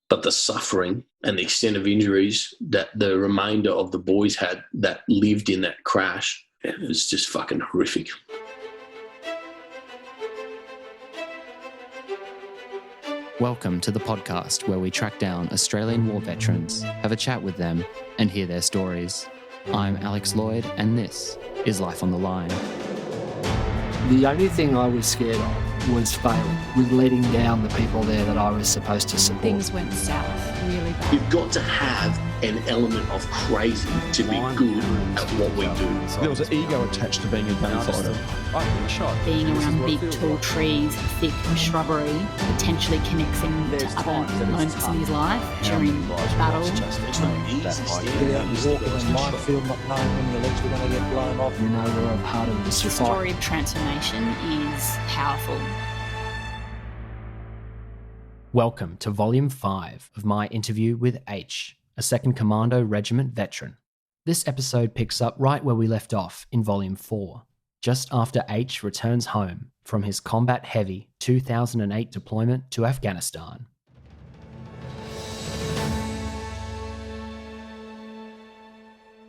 But the suffering and the extent of injuries that the remainder of the boys had that lived in that crash, it was just fucking horrific. Welcome to the podcast where we track down Australian war veterans, have a chat with them, and hear their stories. I'm Alex Lloyd, and this is Life on the Line. The only thing I was scared of was failing, was letting down the people there that I was supposed to support. Things went south really bad. You've got to have an element of crazy to be good at what we do. There was an ego attached to being a gunfighter. I've been shot. Being around big, tall trees, thick shrubbery, potentially connecting to other moments in his life during battle. It's not easy. Get out and walk in a minefield not knowing when your legs were going to get blown off. You know, we're a part of this The fight. story of transformation is powerful. Welcome to Volume 5 of my interview with H, a 2nd Commando Regiment veteran. This episode picks up right where we left off in Volume 4, just after H returns home from his combat-heavy 2008 deployment to Afghanistan.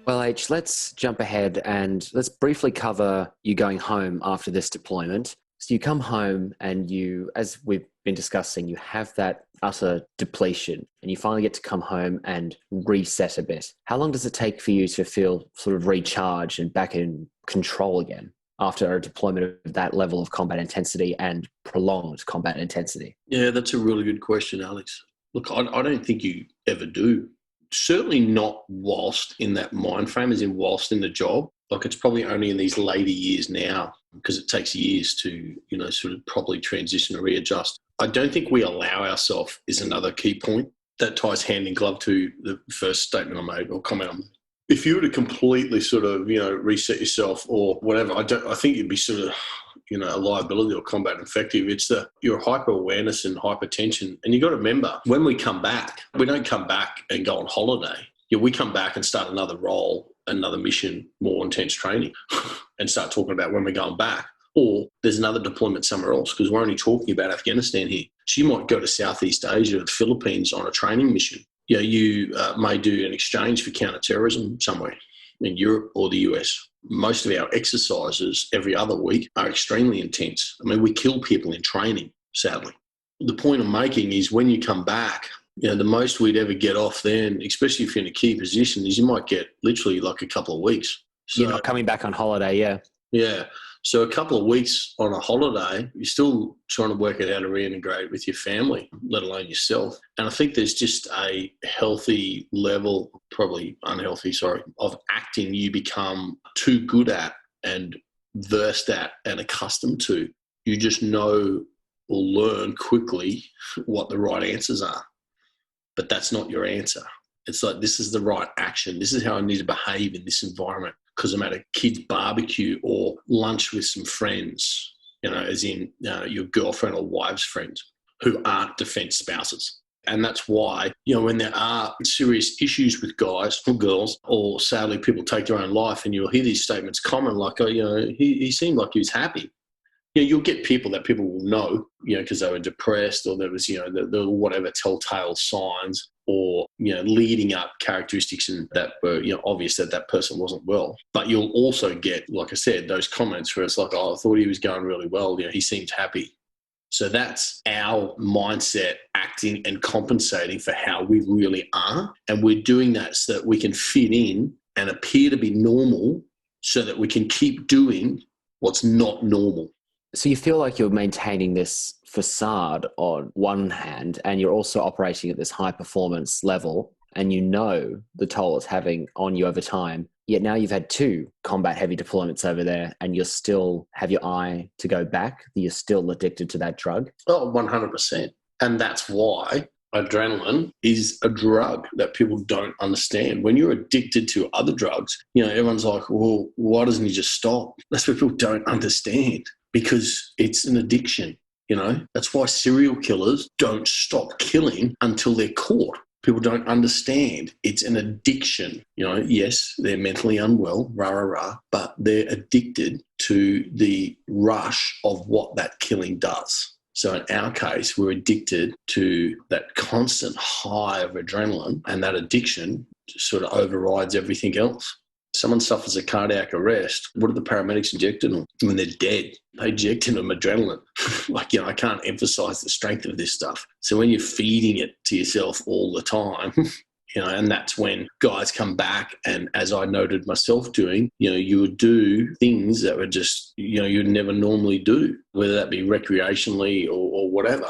Well, H, let's jump ahead and let's briefly cover you going home after this deployment. So you come home and you, as we've been discussing, you have that utter depletion and you finally get to come home and reset a bit. How long does it take for you to feel sort of recharged and back in control again after a deployment of that level of combat intensity and prolonged combat intensity? Yeah, that's a really good question, Alex. Look, I don't think you ever do. Certainly not whilst in that mind frame, as in whilst in the job. Like, it's probably only in these later years now, because it takes years to, sort of properly transition or readjust. I don't think we allow ourselves is another key point that ties hand in glove to the first statement I made or comment I made. If you were to completely sort of, reset yourself or whatever, I think you'd be sort of, a liability or combat effective. It's your hyper awareness and hypertension. And you got to remember, when we come back, we don't come back and go on holiday. Yeah, we come back and start another role, another mission, more intense training, and start talking about when we're going back. Or there's another deployment somewhere else, because we're only talking about Afghanistan here. So you might go to Southeast Asia or the Philippines on a training mission. You may do an exchange for counter-terrorism somewhere in Europe or the US. Most of our exercises every other week are extremely intense. I mean, we kill people in training, sadly. The point I'm making is when you come back, the most we'd ever get off then, especially if you're in a key position, is you might get literally like a couple of weeks. So, You're not coming back on holiday, yeah. Yeah. So a couple of weeks on a holiday, you're still trying to work out how to reintegrate with your family, let alone yourself. And I think there's just a healthy level, probably unhealthy, of acting you become too good at and versed at and accustomed to. You just know or learn quickly what the right answers are. But that's not your answer. It's like, this is the right action. This is how I need to behave in this environment because I'm at a kid's barbecue or lunch with some friends, as in your girlfriend or wife's friends who aren't defence spouses. And that's why, when there are serious issues with guys or girls, or sadly people take their own life, and you'll hear these statements common like, he seemed like he was happy. You'll get people that people will know, because they were depressed or there was, the whatever telltale signs or, leading up characteristics and that were, obvious that that person wasn't well. But you'll also get, like I said, those comments where it's like, oh, I thought he was going really well. He seemed happy. So that's our mindset acting and compensating for how we really are. And we're doing that so that we can fit in and appear to be normal so that we can keep doing what's not normal. So you feel like you're maintaining this facade on one hand, and you're also operating at this high performance level, and the toll it's having on you over time. Yet now you've had 2 combat heavy deployments over there, and you still have your eye to go back. You're still addicted to that drug. Oh, 100%. And that's why adrenaline is a drug that people don't understand. When you're addicted to other drugs, everyone's like, well, why doesn't he just stop? That's what people don't understand. Because it's an addiction, That's why serial killers don't stop killing until they're caught. People don't understand. It's an addiction. Yes, they're mentally unwell, but they're addicted to the rush of what that killing does. So in our case, we're addicted to that constant high of adrenaline, and that addiction sort of overrides everything else. Someone suffers a cardiac arrest, what do the paramedics inject them when they're dead? They inject them adrenaline. I can't emphasize the strength of this stuff. So when you're feeding it to yourself all the time, and that's when guys come back, and as I noted myself doing, you would do things that were just, you'd never normally do, whether that be recreationally or whatever.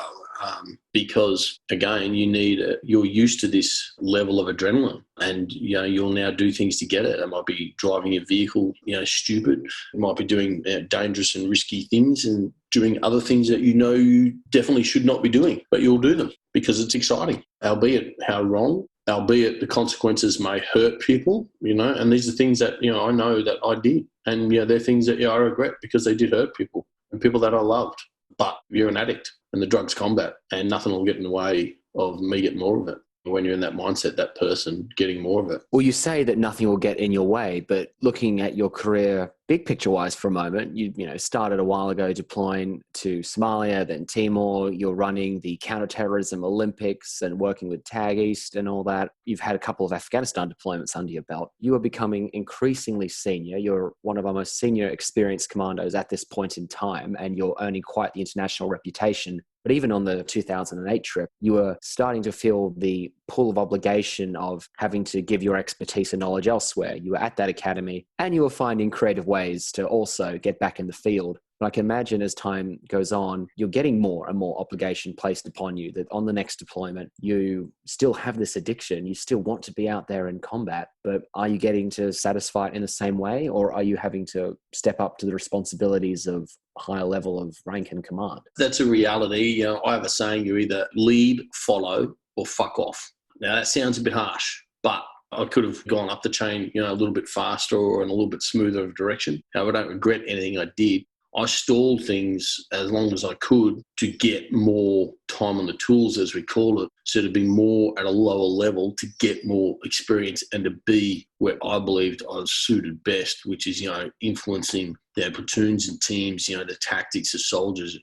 Because again, you're used to this level of adrenaline, and you'll now do things to get it. It might be driving your vehicle, stupid. It might be doing dangerous and risky things, and doing other things that you definitely should not be doing, but you'll do them because it's exciting, albeit how wrong, albeit the consequences may hurt people, and these are things that, I know that I did. And they're things that I regret because they did hurt people and people that I loved. But you're an addict and the drug's combat, and nothing will get in the way of me getting more of it. When you're in that mindset, that person getting more of it. Well, you say that nothing will get in your way, but looking at your career big picture wise for a moment, you started a while ago deploying to Somalia, then Timor. You're running the counterterrorism Olympics and working with TAG East and all that. You've had a couple of Afghanistan deployments under your belt. You are becoming increasingly senior. You're one of our most senior experienced commandos at this point in time, and you're earning quite the international reputation. But even on the 2008 trip, you were starting to feel the pull of obligation of having to give your expertise and knowledge elsewhere. You were at that academy, and you were finding creative ways to also get back in the field. But I can imagine as time goes on, you're getting more and more obligation placed upon you, that on the next deployment, you still have this addiction. You still want to be out there in combat, but are you getting to satisfy it in the same way, or are you having to step up to the responsibilities of a higher level of rank and command? That's a reality. I have a saying, you either lead, follow, or fuck off. Now, that sounds a bit harsh, but I could have gone up the chain, a little bit faster or in a little bit smoother of direction. However, I don't regret anything I did. I stalled things as long as I could to get more time on the tools, as we call it, so to be more at a lower level, to get more experience and to be where I believed I was suited best, which is, influencing their platoons and teams, the tactics of soldiers,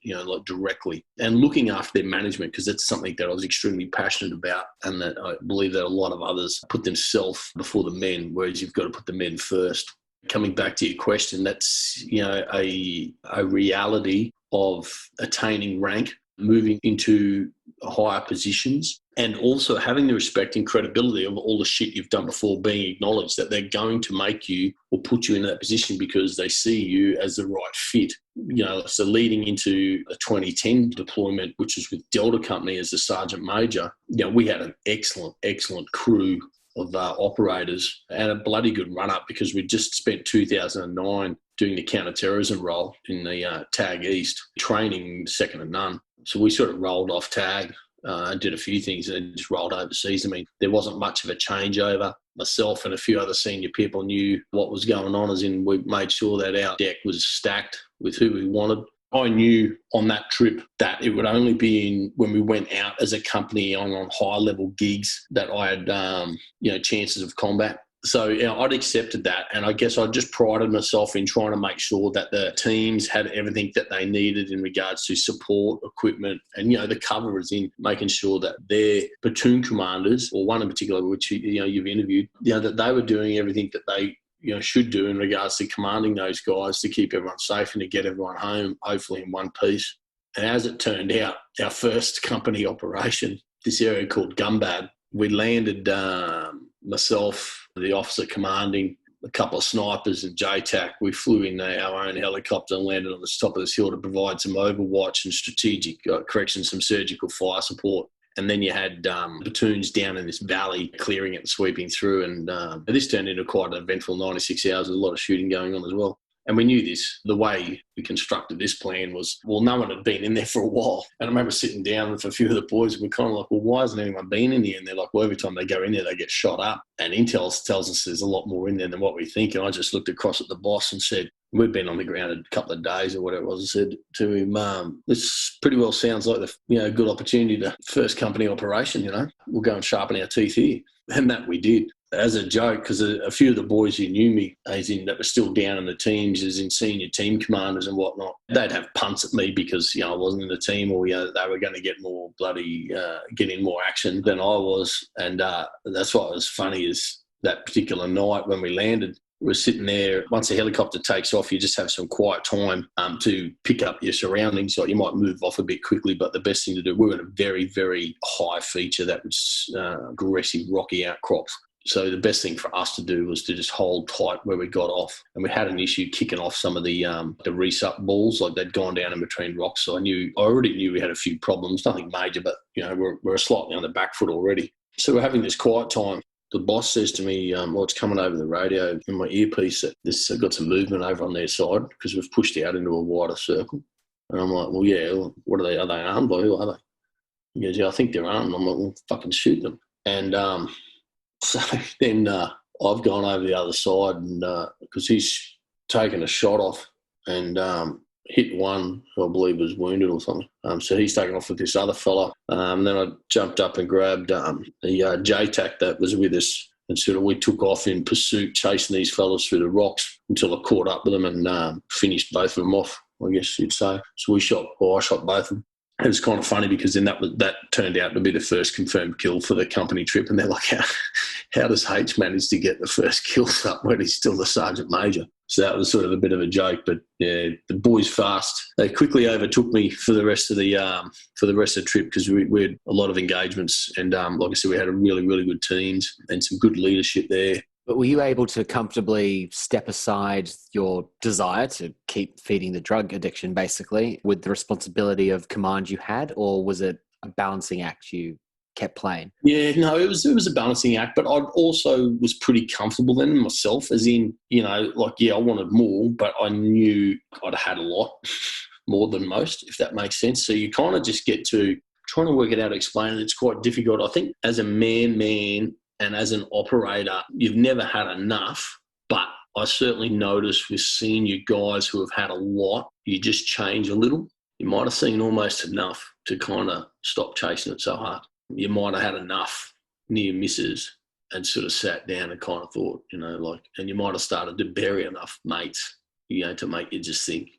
directly, and looking after their management, because that's something that I was extremely passionate about, and that I believe that a lot of others put themselves before the men, whereas you've got to put the men first. Coming back to your question, that's, a reality of attaining rank, moving into higher positions, and also having the respect and credibility of all the shit you've done before being acknowledged, that they're going to make you or put you in that position because they see you as the right fit. So leading into a 2010 deployment, which was with Delta Company as the Sergeant Major, we had an excellent crew of operators and a bloody good run-up, because we just spent 2009 doing the counter-terrorism role in the TAG East, training second to none. So we sort of rolled off TAG and did a few things and then just rolled overseas. I mean, there wasn't much of a changeover. Myself and a few other senior people knew what was going on, as in we made sure that our deck was stacked with who we wanted. I knew on that trip that it would only be when we went out as a company on high-level gigs that I had, chances of combat. So I'd accepted that, and I guess I just prided myself in trying to make sure that the teams had everything that they needed in regards to support, equipment, and the cover is in making sure that their platoon commanders, or one in particular, which you've interviewed, that they were doing everything that they should do in regards to commanding those guys to keep everyone safe and to get everyone home, hopefully in one piece. And as it turned out, our first company operation, this area called Gumbad, we landed, myself, the officer commanding, a couple of snipers and JTAC. We flew in our own helicopter and landed on the top of this hill to provide some overwatch and strategic some surgical fire support. And then you had platoons down in this valley clearing it and sweeping through. And this turned into quite an eventful 96 hours with a lot of shooting going on as well. And we knew this. The way we constructed this plan was, no one had been in there for a while. And I remember sitting down with a few of the boys, and we're kind of like, why hasn't anyone been in here? And they're like, every time they go in there, they get shot up. And intel tells us there's a lot more in there than what we think. And I just looked across at the boss and said, we'd been on the ground a couple of days or whatever it was. I said to him, this pretty well sounds like the good opportunity to first company operation, we'll go and sharpen our teeth here. And that we did. as a joke, because a few of the boys who knew me, as in that were still down in the teams, as in senior team commanders and whatnot, they'd have punts at me because, I wasn't in the team, or, they were going to get more getting more action than I was. And that's what was funny is that particular night when we landed, we're sitting there. Once the helicopter takes off, you just have some quiet time to pick up your surroundings. Like, you might move off a bit quickly, but the best thing to do, we were in a very, very high feature that was aggressive, rocky outcrops. So the best thing for us to do was to just hold tight where we got off. And we had an issue kicking off some of the resup balls, like they'd gone down in between rocks. So I already knew we had a few problems, nothing major, but, we're slightly on the back foot already. So we're having this quiet time. The boss says to me, it's coming over the radio in my earpiece that there's got some movement over on their side because we've pushed out into a wider circle. And I'm like, well, yeah, what are they? Are they armed? Or who are they? He goes, yeah, I think they're armed. I'm like, well, fucking shoot them. And so then I've gone over the other side and because he's taken a shot off and hit one who I believe was wounded or something. So he's taken off with this other fella. Then I jumped up and grabbed the JTAC that was with us, and sort of we took off in pursuit, chasing these fellas through the rocks until I caught up with them and finished both of them off, I guess you'd say. So I shot both of them. It was kind of funny because then that turned out to be the first confirmed kill for the company trip, and they're like, how does H manage to get the first kills up when he's still the sergeant major? So that was sort of a bit of a joke, but yeah, the boys fast. They quickly overtook me for the rest of the trip because we had a lot of engagements, and like I said, we had a really, really good teams and some good leadership there. But were you able to comfortably step aside your desire to keep feeding the drug addiction, basically, with the responsibility of command you had, or was it a balancing act you kept playing? Yeah, no, it was a balancing act, but I also was pretty comfortable then myself, as in, I wanted more, but I knew I'd had a lot, more than most, if that makes sense. So you kind of just get to trying to work it out, explain it. It's quite difficult. I think as a man, and as an operator, you've never had enough, but I certainly noticed with senior guys who have had a lot, you just change a little. You might have seen almost enough to kind of stop chasing it so hard. You might have had enough near misses and sort of sat down and kind of thought, and you might have started to bury enough mates, to make you just think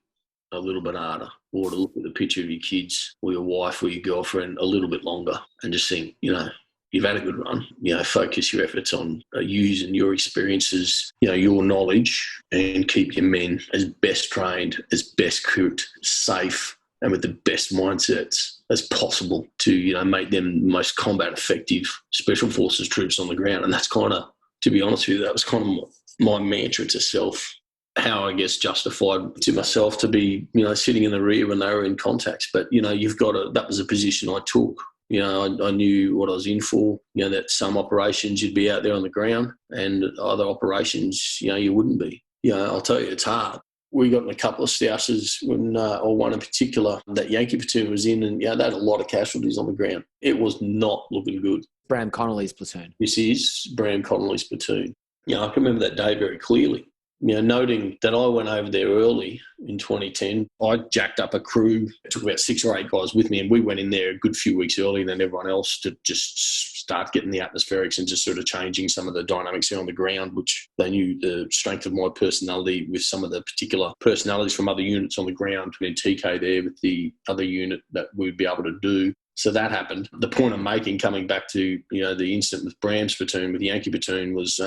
a little bit harder, or to look at the picture of your kids or your wife or your girlfriend a little bit longer and just think, you've had a good run. Focus your efforts on using your experiences, your knowledge, and keep your men as best trained, as best cooked, safe, and with the best mindsets as possible to, make them the most combat effective special forces troops on the ground. And that's kind of, to be honest with you, that was kind of my mantra to self, how I guess justified to myself to be, sitting in the rear when they were in contacts. But, that was a position I took. I knew what I was in for, that some operations you'd be out there on the ground and other operations, you wouldn't be. I'll tell you, it's hard. We got in a couple of stousses or one in particular that Yankee platoon was in, and they had a lot of casualties on the ground. It was not looking good. Bram Connolly's platoon. This is Bram Connolly's platoon. I can remember that day very clearly. Noting that I went over there early in 2010, I jacked up a crew. It took about 6 or 8 guys with me, and we went in there a good few weeks earlier than everyone else to just start getting the atmospherics and just sort of changing some of the dynamics there on the ground, which they knew the strength of my personality with some of the particular personalities from other units on the ground, between TK there with the other unit that we'd be able to do. So that happened. The point I'm making, coming back to, the incident with Bram's platoon, with the Yankee platoon, was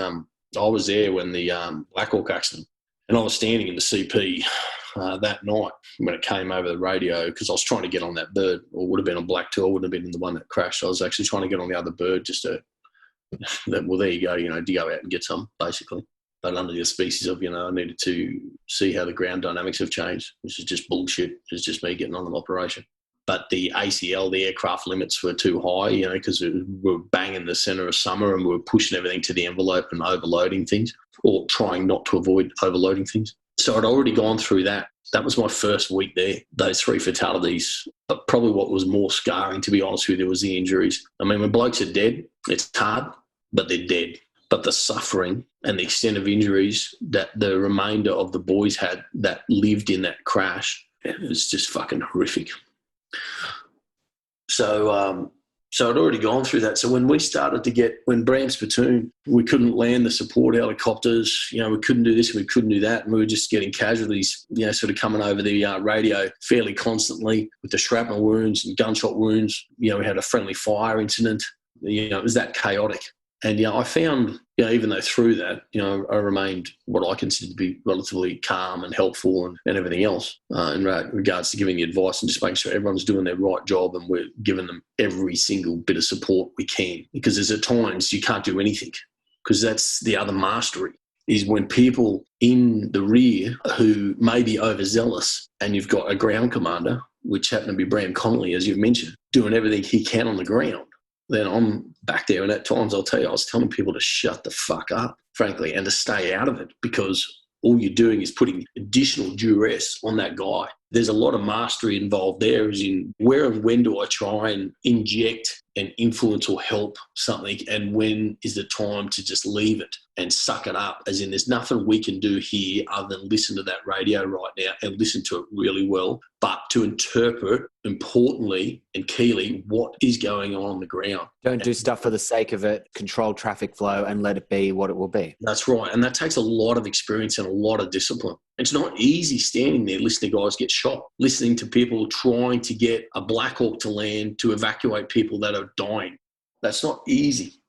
I was there when the Black Hawk accident, and I was standing in the CP that night when it came over the radio, because I was trying to get on that bird, or would have been on Black 2, wouldn't have been the one that crashed. I was actually trying to get on the other bird just to, well, there you go, to go out and get some, basically. But under the species of, I needed to see how the ground dynamics have changed, which is just bullshit. It's just me getting on an operation. But the ACL, the aircraft limits were too high, because we were banging the centre of summer and we were pushing everything to the envelope and overloading things, or trying not to avoid overloading things. So I'd already gone through that. That was my first week there, those 3 fatalities. But probably what was more scarring, to be honest with you, was the injuries. I mean, when blokes are dead, it's hard, but they're dead. But the suffering and the extent of injuries that the remainder of the boys had that lived in that crash, it was just fucking horrific. So So I'd already gone through that. So when we started to get, when Bram's platoon, we couldn't land the support helicopters, we couldn't do this, we couldn't do that. And we were just getting casualties, sort of coming over the radio fairly constantly with the shrapnel wounds and gunshot wounds. We had a friendly fire incident. It was that chaotic. And, I found, even though through that, I remained what I consider to be relatively calm and helpful and everything else in regards to giving the advice and just making sure everyone's doing their right job and we're giving them every single bit of support we can. Because there's at times you can't do anything, because that's the other mastery, is when people in the rear who may be overzealous and you've got a ground commander, which happened to be Bram Connolly, as you've mentioned, doing everything he can on the ground. Then I'm back there, and at times I'll tell you, I was telling people to shut the fuck up, frankly, and to stay out of it, because all you're doing is putting additional duress on that guy. There's a lot of mastery involved there, as in where and when do I try and inject and influence or help something, and when is the time to just leave it and suck it up, as in there's nothing we can do here other than listen to that radio right now and listen to it really well, but to interpret, importantly and keyly, what is going on the ground. Don't do stuff for the sake of it, control traffic flow and let it be what it will be. That's right. And that takes a lot of experience and a lot of discipline. It's not easy standing there listening to guys get shot, listening to people trying to get a Black Hawk to land to evacuate people that are dying. That's not easy.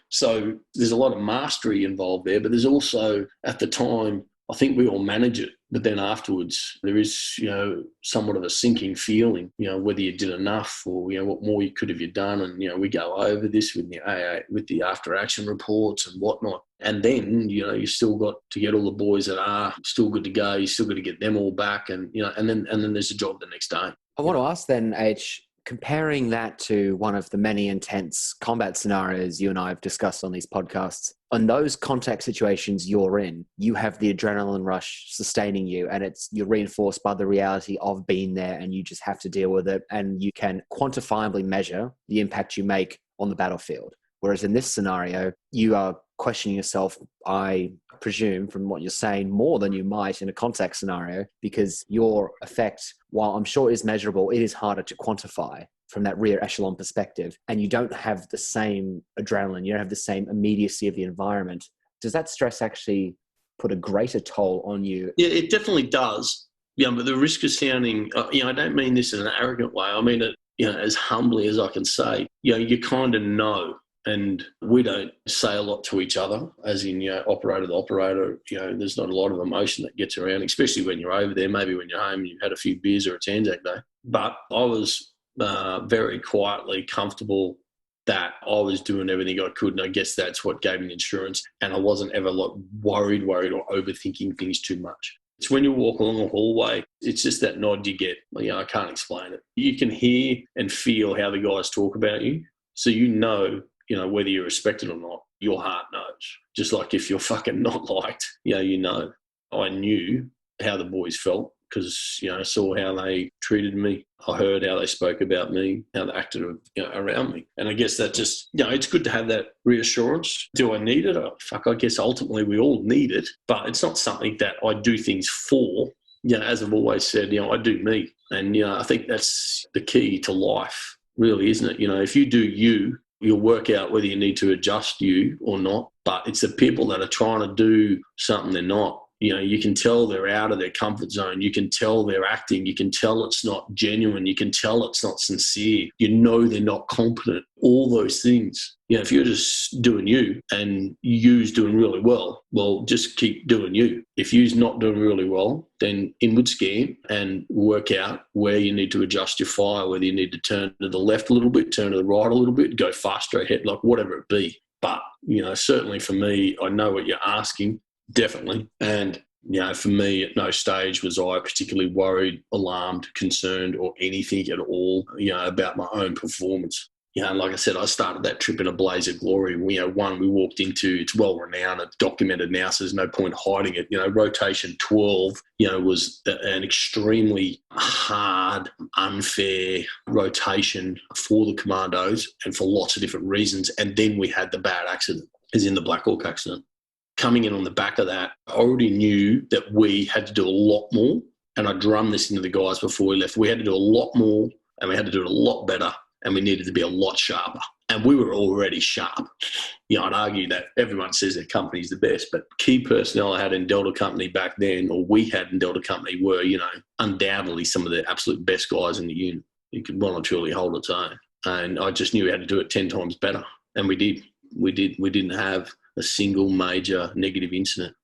So there's a lot of mastery involved there, but there's also, at the time, I think we all manage it, but then afterwards there is, somewhat of a sinking feeling, whether you did enough or, what more you could have you done. And, we go over this with the AA, with the after action reports and whatnot. And then, you still got to get all the boys that are still good to go. You still got to get them all back. And, and then there's a job the next day. I want to ask then, H, comparing that to one of the many intense combat scenarios you and I have discussed on these podcasts, on those contact situations you're in, you have the adrenaline rush sustaining you, and you're reinforced by the reality of being there, and you just have to deal with it, and you can quantifiably measure the impact you make on the battlefield. Whereas in this scenario, you are questioning yourself, I presume from what you're saying, more than you might in a contact scenario, because your effect, while I'm sure is measurable, it is harder to quantify from that rear echelon perspective. And you don't have the same adrenaline, you don't have the same immediacy of the environment. Does that stress actually put a greater toll on you? Yeah, it definitely does. But the risk of sounding, I don't mean this in an arrogant way. I mean it, as humbly as I can say. You kind of know. And we don't say a lot to each other, as in, operator to operator. There's not a lot of emotion that gets around, especially when you're over there. Maybe when you're home, you've had a few beers or a Anzac Day. But I was very quietly comfortable that I was doing everything I could, and I guess that's what gave me insurance. And I wasn't ever worried or overthinking things too much. It's when you walk along a hallway, it's just that nod you get. I can't explain it. You can hear and feel how the guys talk about you, so whether you're respected or not, your heart knows. Just like if you're fucking not liked, you know. I knew how the boys felt because, I saw how they treated me. I heard how they spoke about me, how they acted around me. And I guess that just, it's good to have that reassurance. Do I need it? I guess ultimately we all need it, but it's not something that I do things for. As I've always said, I do me. And, I think that's the key to life, really, isn't it? If you do you'll work out whether you need to adjust you or not. But it's the people that are trying to do something they're not. You can tell they're out of their comfort zone. You can tell they're acting. You can tell it's not genuine. You can tell it's not sincere. They're not competent. All those things. If you're just doing you and you's doing really well, just keep doing you. If you's not doing really well, then inward scan and work out where you need to adjust your fire, whether you need to turn to the left a little bit, turn to the right a little bit, go faster ahead, like whatever it be. But, certainly for me, I know what you're asking. Definitely. And, for me, at no stage was I particularly worried, alarmed, concerned, or anything at all, about my own performance. Like I said, I started that trip in a blaze of glory. We walked into, it's well renowned, it's documented now, so there's no point hiding it. Rotation 12, was an extremely hard, unfair rotation for the commandos and for lots of different reasons. And then we had the bad accident, as in the Black Hawk accident. Coming in on the back of that, I already knew that we had to do a lot more. And I drummed this into the guys before we left. We had to do a lot more and we had to do it a lot better and we needed to be a lot sharper. And we were already sharp. I'd argue that everyone says their company's the best, but key personnel I had in Delta Company back then, or we had in Delta Company, were, undoubtedly some of the absolute best guys in the unit. You could well and truly hold its own. And I just knew we had to do it 10 times better. And we did. We didn't have a single major negative incident.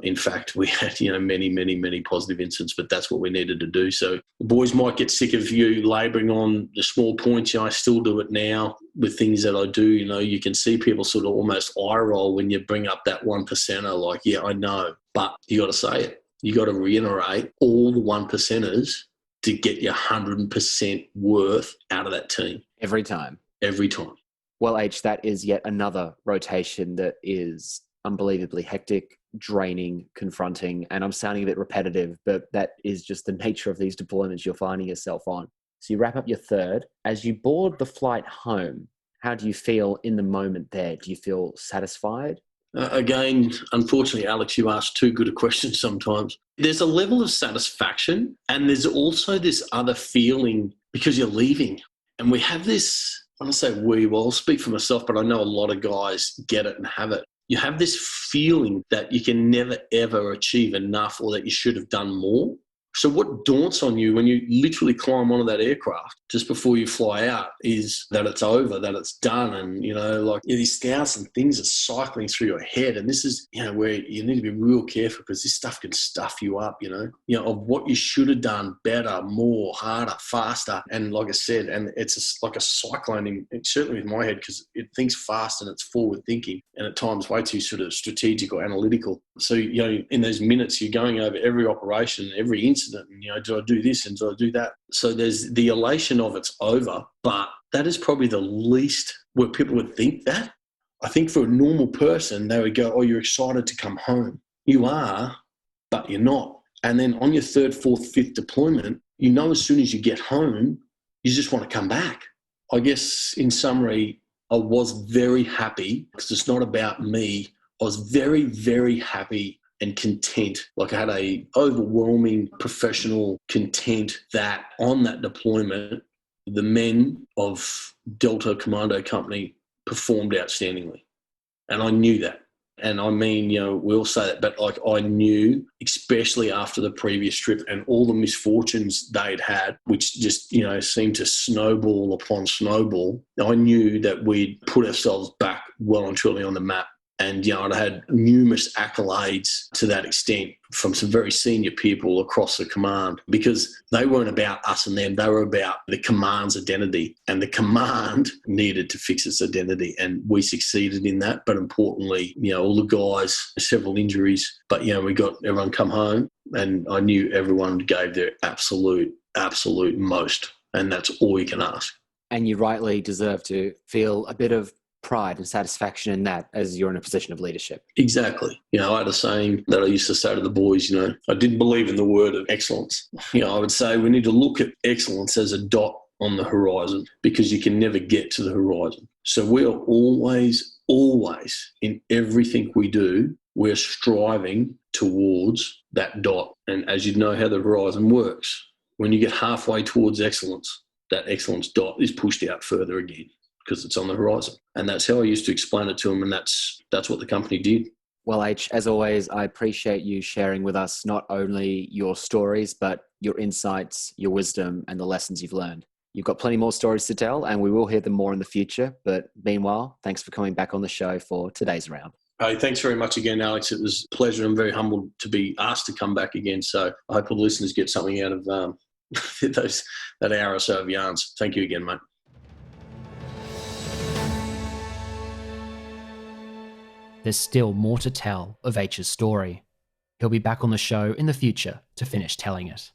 In fact, we had, many, many, many positive incidents, but that's what we needed to do. So the boys might get sick of you labouring on the small points. I still do it now with things that I do. You can see people sort of almost eye roll when you bring up that 1%er, like, yeah, I know, but you got to say it. You got to reiterate all the 1%ers to get your 100% worth out of that team. Every time. Every time. Well, H, that is yet another rotation that is unbelievably hectic, draining, confronting, and I'm sounding a bit repetitive, but that is just the nature of these deployments you're finding yourself on. So you wrap up your third. As you board the flight home, how do you feel in the moment there? Do you feel satisfied? Again, unfortunately, Alex, you ask too good a question sometimes. There's a level of satisfaction, and there's also this other feeling because you're leaving. And we have this, when I say we, well, I'll speak for myself, but I know a lot of guys get it and have it. You have this feeling that you can never, ever achieve enough, or that you should have done more. So what daunts on you when you literally climb onto that aircraft just before you fly out is that it's over, that it's done. And, these thousand things are cycling through your head. And this is, where you need to be real careful, because this stuff can stuff you up, of what you should have done better, more, harder, faster. And like I said, and it's like a cyclone, certainly with my head, because it thinks fast and it's forward thinking, and at times way too sort of strategic or analytical. So, in those minutes, you're going over every operation, every incident, and, do I do this and do I do that? So there's the elation of it's over, but that is probably the least where people would think that. I think for a normal person, they would go, oh, you're excited to come home. You are, but you're not. And then on your third, fourth, fifth deployment, as soon as you get home, you just want to come back. I guess in summary, I was very happy, because it's not about me. I was very, very happy and content. Like, I had a overwhelming professional content that on that deployment, the men of Delta Commando Company performed outstandingly. And I knew that. And I mean, we all say that, but like, I knew, especially after the previous trip and all the misfortunes they'd had, which just, seemed to snowball upon snowball, I knew that we'd put ourselves back well and truly on the map. And, I had numerous accolades to that extent from some very senior people across the command, because they weren't about us and them. They were about the command's identity, and the command needed to fix its identity. And we succeeded in that. But importantly, all the guys, several injuries, but, we got everyone come home, and I knew everyone gave their absolute most. And that's all you can ask. And you rightly deserve to feel a bit of pride and satisfaction in that, as you're in a position of leadership. Exactly. I had a saying that I used to say to the boys, I didn't believe in the word of excellence. I would say we need to look at excellence as a dot on the horizon, because you can never get to the horizon. So we are always in everything we do, we're striving towards that dot. And as you know how the horizon works, when you get halfway towards excellence, that excellence dot is pushed out further again, because it's on the horizon. And that's how I used to explain it to them, and that's what the company did. Well, H, as always, I appreciate you sharing with us not only your stories, but your insights, your wisdom, and the lessons you've learned. You've got plenty more stories to tell, and we will hear them more in the future. But meanwhile, thanks for coming back on the show for today's round. Hey, thanks very much again, Alex. It was a pleasure. I'm very humbled to be asked to come back again. So I hope all the listeners get something out of that hour or so of yarns. Thank you again, mate. There's still more to tell of H's story. He'll be back on the show in the future to finish telling it.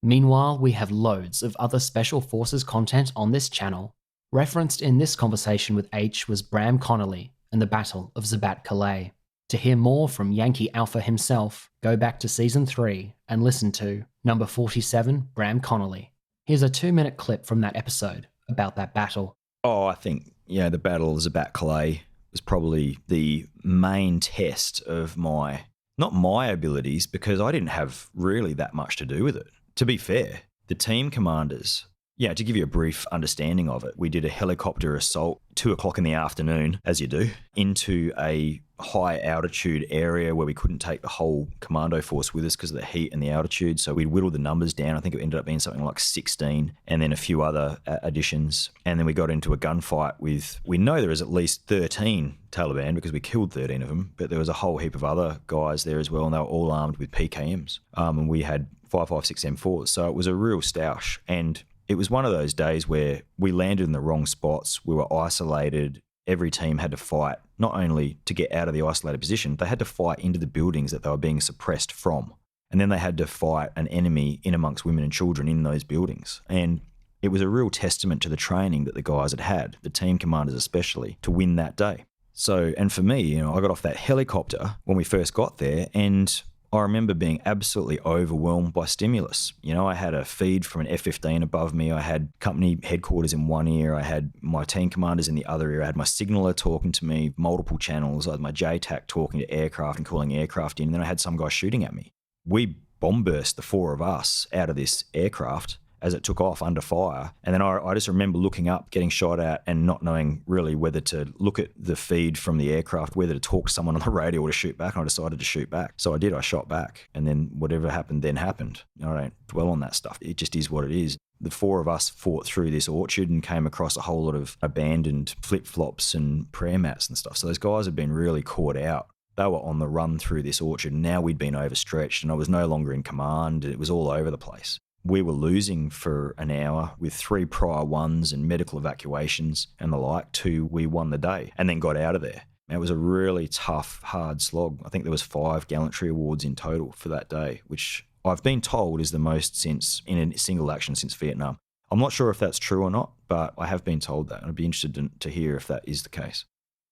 Meanwhile, we have loads of other Special Forces content on this channel. Referenced in this conversation with H was Bram Connolly and the Battle of Zabat Calais. To hear more from Yankee Alpha himself, go back to Season 3 and listen to number 47, Bram Connolly. Here's a 2-minute clip from that episode about that battle. I think, the Battle of Zabat Calais was probably the main test of not my abilities, because I didn't have really that much to do with it. To be fair, the team commanders Yeah, to give you a brief understanding of it, we did a helicopter assault 2:00 in the afternoon, as you do, into a high altitude area where we couldn't take the whole commando force with us because of the heat and the altitude. So we whittled the numbers down. I think it ended up being something like 16 and then a few other additions. And then we got into a gunfight with, we know there was at least 13 Taliban because we killed 13 of them, but there was a whole heap of other guys there as well, and they were all armed with PKMs. And we had 5.56 M4s. So it was a real stoush. And it was one of those days where we landed in the wrong spots. We were isolated. Every team had to fight, not only to get out of the isolated position, they had to fight into the buildings that they were being suppressed from. And then they had to fight an enemy in amongst women and children in those buildings. And it was a real testament to the training that the guys had, the team commanders especially, to win that day. So, and for me, I got off that helicopter when we first got there, and I remember being absolutely overwhelmed by stimulus. I had a feed from an F-15 above me. I had company headquarters in one ear. I had my team commanders in the other ear. I had my signaller talking to me, multiple channels. I had my JTAC talking to aircraft and calling aircraft in. And then I had some guy shooting at me. We bomb burst, the four of us, out of this aircraft as it took off under fire. And then I just remember looking up, getting shot at, and not knowing really whether to look at the feed from the aircraft, whether to talk to someone on the radio or to shoot back. And I decided to shoot back. So I did, I shot back. And then whatever happened then happened. I don't dwell on that stuff. It just is what it is. The four of us fought through this orchard and came across a whole lot of abandoned flip-flops and prayer mats and stuff. So those guys had been really caught out. They were on the run through this orchard. Now we'd been overstretched and I was no longer in command. It was all over the place. We were losing for an hour with 3 prior ones and medical evacuations and the like. 2, we won the day and then got out of there. It was a really tough, hard slog. I think there was 5 gallantry awards in total for that day, which I've been told is the most since in a single action since Vietnam. I'm not sure if that's true or not, but I have been told that. I'd be interested to hear if that is the case.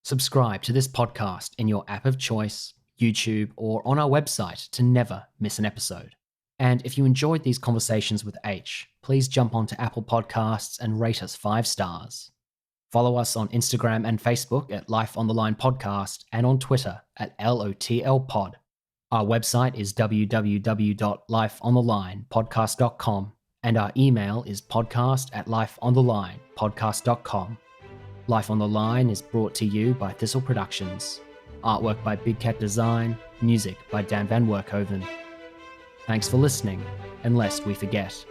Subscribe to this podcast in your app of choice, YouTube, or on our website to never miss an episode. And if you enjoyed these conversations with H, please jump onto Apple Podcasts and rate us 5 stars. Follow us on Instagram and Facebook at Life on the Line Podcast and on Twitter at LOTLPod. Our website is www.lifeonthelinepodcast.com and our email is podcast@lifeonthelinepodcast.com. Life on the Line is brought to you by Thistle Productions. Artwork by Big Cat Design, music by Dan Van Werkhoven. Thanks for listening, and lest we forget.